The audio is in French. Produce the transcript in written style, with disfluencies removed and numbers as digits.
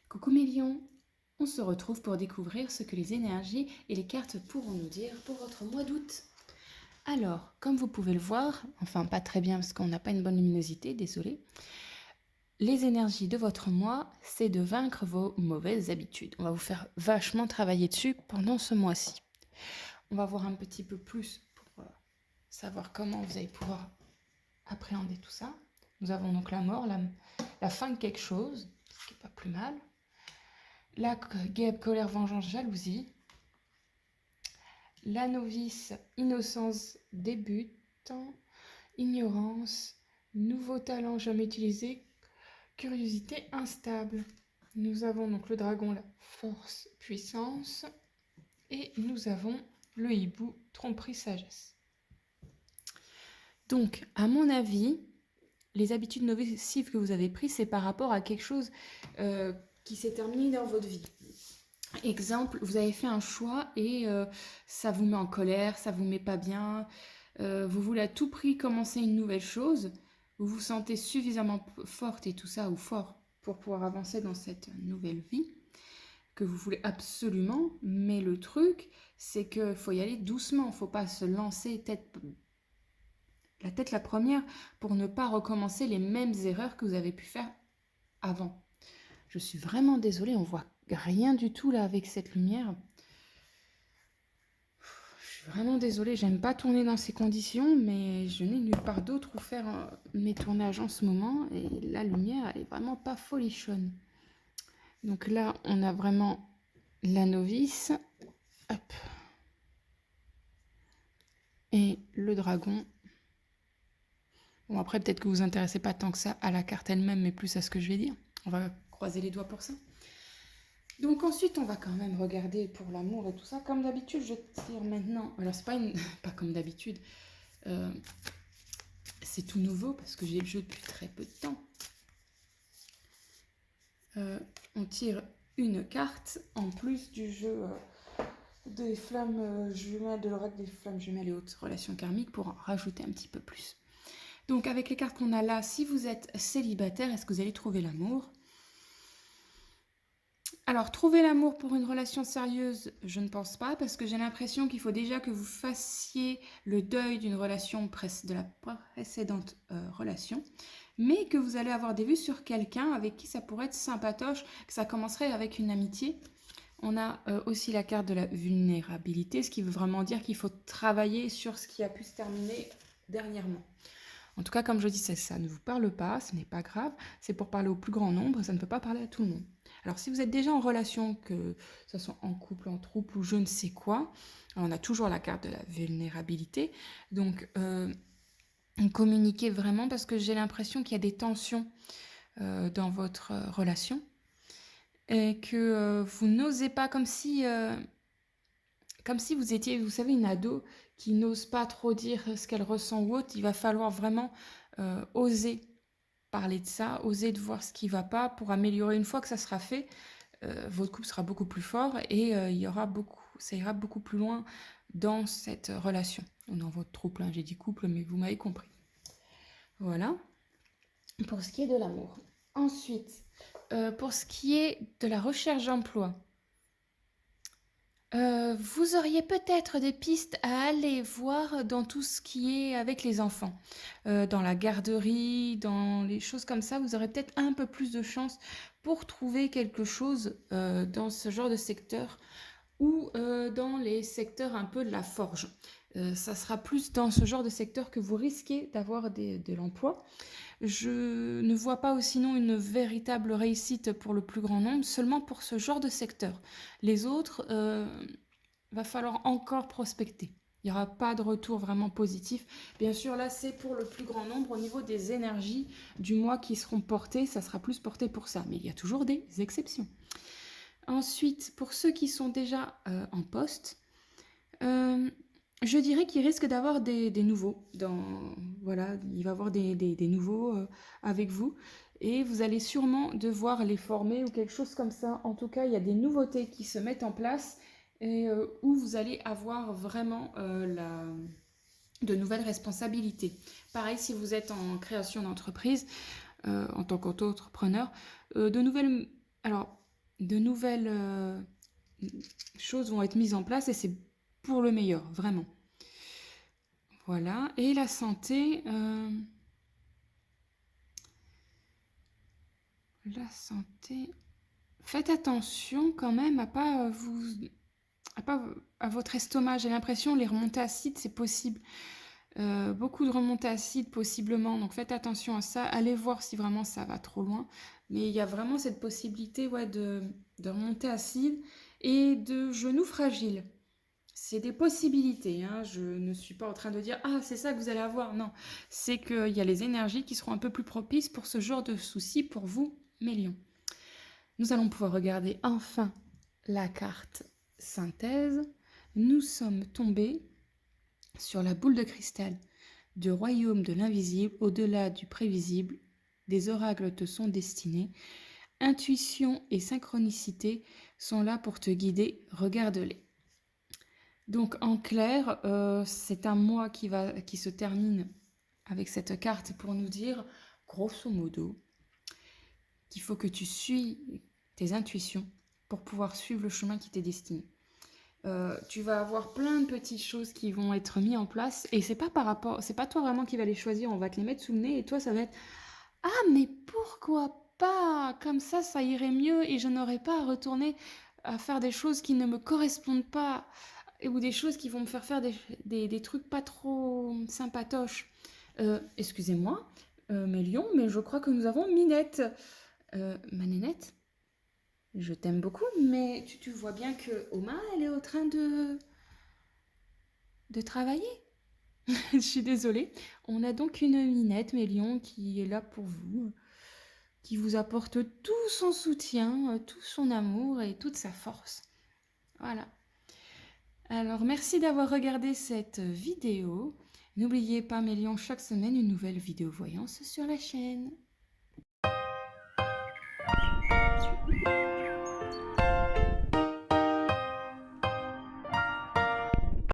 Coucou mes lions, on se retrouve pour découvrir ce que les énergies et les cartes pourront nous dire pour votre mois d'août. Alors, comme vous pouvez le voir, enfin pas très bien parce qu'on n'a pas une bonne luminosité, désolé, les énergies de votre mois, c'est de vaincre vos mauvaises habitudes. On va vous faire vachement travailler dessus pendant ce mois-ci. On va voir un petit peu plus pour savoir comment vous allez pouvoir appréhender tout ça. Nous avons donc la mort, la fin de quelque chose, ce qui n'est pas plus mal. La guêpe, colère, vengeance, jalousie. La novice, innocence, débutant, ignorance, nouveau talent jamais utilisé, curiosité instable. Nous avons donc le dragon, la force, puissance. Et nous avons le hibou, tromperie, sagesse. Donc, à mon avis, les habitudes nocives que vous avez prises, c'est par rapport à quelque chose qui s'est terminé dans votre vie. Exemple, vous avez fait un choix et ça vous met en colère, ça vous met pas bien, vous voulez à tout prix commencer une nouvelle chose, vous vous sentez suffisamment forte et tout ça, ou fort, pour pouvoir avancer dans cette nouvelle vie que vous voulez absolument, mais le truc, c'est qu'il faut y aller doucement, faut pas se lancer la tête la première pour ne pas recommencer les mêmes erreurs que vous avez pu faire avant. Je suis vraiment désolée, on voit rien du tout là avec cette lumière. Je suis vraiment désolée, j'aime pas tourner dans ces conditions, mais je n'ai nulle part d'autre où faire mes tournages en ce moment, et la lumière, elle est vraiment pas folichonne. Donc là, on a vraiment la novice, hop, et le dragon. Bon, après, peut-être que vous vous intéressez pas tant que ça à la carte elle-même, mais plus à ce que je vais dire. On va croiser les doigts pour ça. Donc ensuite, on va quand même regarder pour l'amour et tout ça. Comme d'habitude, je tire maintenant. Alors, c'est pas, pas comme d'habitude. C'est tout nouveau parce que j'ai le jeu depuis très peu de temps. On tire une carte en plus du jeu des flammes jumelles, de l'oracle des flammes jumelles et autres relations karmiques pour en rajouter un petit peu plus. Donc avec les cartes qu'on a là, si vous êtes célibataire, est-ce que vous allez trouver l'amour ? Alors, trouver l'amour pour une relation sérieuse, je ne pense pas, parce que j'ai l'impression qu'il faut déjà que vous fassiez le deuil d'une relation de la précédente relation, mais que vous allez avoir des vues sur quelqu'un avec qui ça pourrait être sympatoche, que ça commencerait avec une amitié. On a aussi la carte de la vulnérabilité, ce qui veut vraiment dire qu'il faut travailler sur ce qui a pu se terminer dernièrement. En tout cas, comme je dis, ça ne vous parle pas, ce n'est pas grave, c'est pour parler au plus grand nombre, ça ne peut pas parler à tout le monde. Alors si vous êtes déjà en relation, que ce soit en couple, en troupe ou je ne sais quoi, on a toujours la carte de la vulnérabilité, donc communiquez vraiment parce que j'ai l'impression qu'il y a des tensions dans votre relation et que vous n'osez pas, comme si vous étiez, vous savez, une ado qui n'ose pas trop dire ce qu'elle ressent ou autre. Il va falloir vraiment oser parler de ça, oser de voir ce qui ne va pas pour améliorer. Une fois que ça sera fait, votre couple sera beaucoup plus fort et ça ira beaucoup plus loin dans cette relation. Dans votre trouble, hein. J'ai dit couple, mais vous m'avez compris. Voilà, pour ce qui est de l'amour. Ensuite, pour ce qui est de la recherche d'emploi, vous auriez peut-être des pistes à aller voir dans tout ce qui est avec les enfants. Dans la garderie, dans les choses comme ça, vous aurez peut-être un peu plus de chance pour trouver quelque chose dans ce genre de secteur ou dans les secteurs un peu de la forge. Ça sera plus dans ce genre de secteur que vous risquez d'avoir de l'emploi. Je ne vois pas sinon une véritable réussite pour le plus grand nombre, seulement pour ce genre de secteur. Les autres, va falloir encore prospecter. Il n'y aura pas de retour vraiment positif. Bien sûr, là, c'est pour le plus grand nombre au niveau des énergies du mois qui seront portées. Ça sera plus porté pour ça. Mais il y a toujours des exceptions. Ensuite, pour ceux qui sont déjà en poste, je dirais qu'il risque d'avoir des nouveaux. Voilà, il va y avoir des nouveaux avec vous. Et vous allez sûrement devoir les former ou quelque chose comme ça. En tout cas, il y a des nouveautés qui se mettent en place et où vous allez avoir vraiment de nouvelles responsabilités. Pareil, si vous êtes en création d'entreprise, en tant qu'auto-entrepreneur, de nouvelles... Alors, de nouvelles choses vont être mises en place et c'est pour le meilleur, vraiment. Voilà. Et la santé, faites attention quand même à votre estomac. J'ai l'impression les remontées acides, c'est possible. Beaucoup de remontées acides possiblement, donc faites attention à ça. Allez voir si vraiment ça va trop loin. Mais il y a vraiment cette possibilité de remontée acide et de genoux fragiles. C'est des possibilités, hein. Je ne suis pas en train de dire ah c'est ça que vous allez avoir. Non, c'est qu'il y a les énergies qui seront un peu plus propices pour ce genre de soucis pour vous, mes lions. Nous allons pouvoir regarder enfin la carte synthèse. Nous sommes tombés sur la boule de cristal du royaume de l'invisible, au-delà du prévisible. Des oracles te sont destinés. Intuition et synchronicité sont là pour te guider. Regarde-les. Donc en clair, c'est un mois qui se termine avec cette carte pour nous dire, grosso modo, qu'il faut que tu suis tes intuitions pour pouvoir suivre le chemin qui t'est destiné. Tu vas avoir plein de petites choses qui vont être mises en place et c'est pas toi vraiment qui vas les choisir, on va te les mettre sous le nez et toi ça va être ah mais pourquoi pas, comme ça irait mieux et je n'aurais pas à retourner à faire des choses qui ne me correspondent pas ou des choses qui vont me faire des trucs pas trop sympatoches. Excusez-moi, mes lions, mais je crois que nous avons Minette. Ma nénette, je t'aime beaucoup, mais tu vois bien que Oma, elle est en train de travailler. Je suis désolée. On a donc une Minette, mes lions, qui est là pour vous, qui vous apporte tout son soutien, tout son amour et toute sa force. Voilà. Alors, merci d'avoir regardé cette vidéo. N'oubliez pas, mes lions, chaque semaine, une nouvelle vidéo voyance sur la chaîne.